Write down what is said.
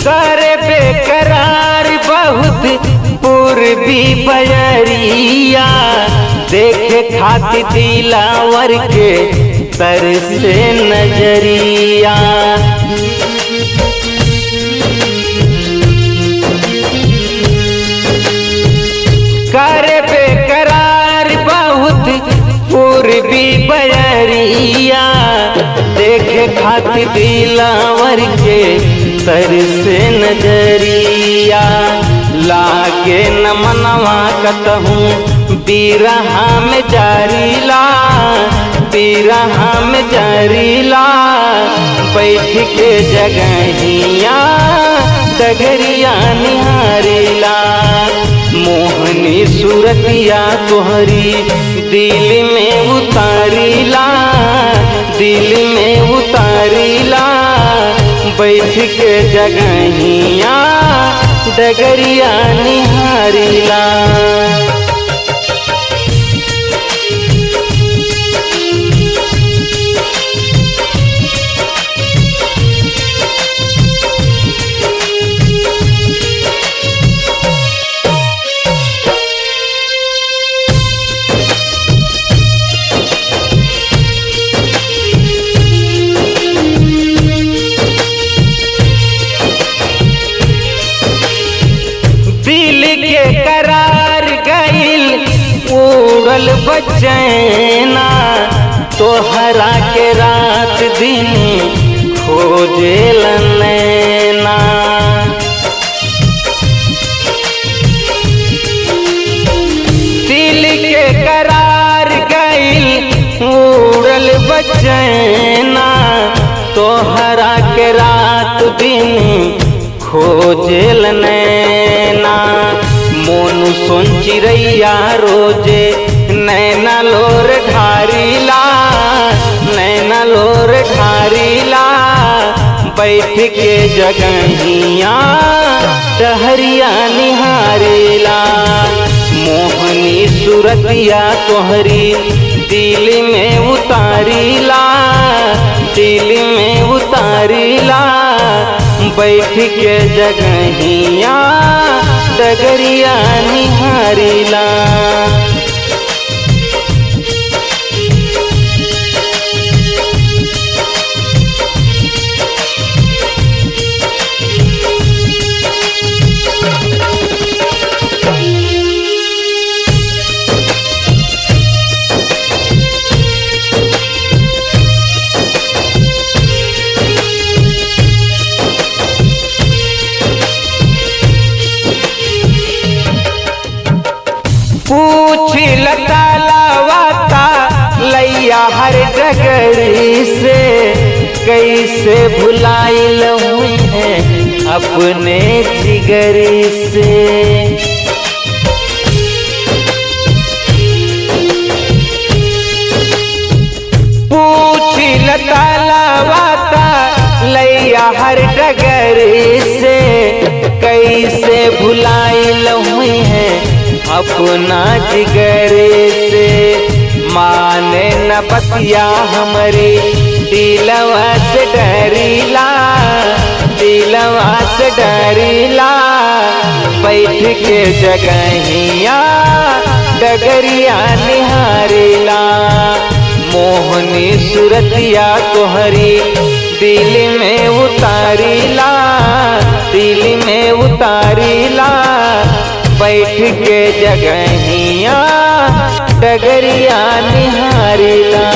करे बेकरार बहुत पूर्वी बयरिया, देखे खातिर दिलावर के तरसे नजरिया। करे बेकरार बहुत पूर्वी बयरिया, देखे खातिर दिलावर के तरसे नजरिया। लागे न मनवा कतहूँ बिरहा में जारीला, बिरहा में जारीला। बैठ के जगहिया डगरिया निहारीला, मोहनी सूरतिया तोहरी दिल में उतारीला, दिल में उतारीला। बैठ के जगहिया डगरिया निहारीला। दिल के करार गइल उड़ल बचैना, तोहरा के रात दिन खोजेल नैना। दिल के करार गइल उड़ल बचैना, तोहरा के रात दिन खोजेल नैना। मोनू सुन चिड़ैया रोजे नैना लोर ढारीला, नैना लोर ढारीला। बैठ के जगहिया डहरिया निहारीला, मोहनी सूरतिया तोहरी दिल में उतारीला, दिल में उतारीला। बैठ के जगहिया डगरिया निहारीला। पूछ लतालावा का लैया हर डगरी से, कैसे भुलाइल हुई है अपने जिगरी से। पूछ लतालावा का लैया हर डगरी से, कैसे भुलाइल हुई है अपना जिगरे से। माने न बतिया हमारी दिलवा से डरीला, दिलवा से डरीला। बैठ के जगहिया डगरिया निहारीला, मोहनी सूरतिया तोहरी दिल में उतारीला, दिल में उतारीला। बैठ के जगहिया डगरिया निहारीला।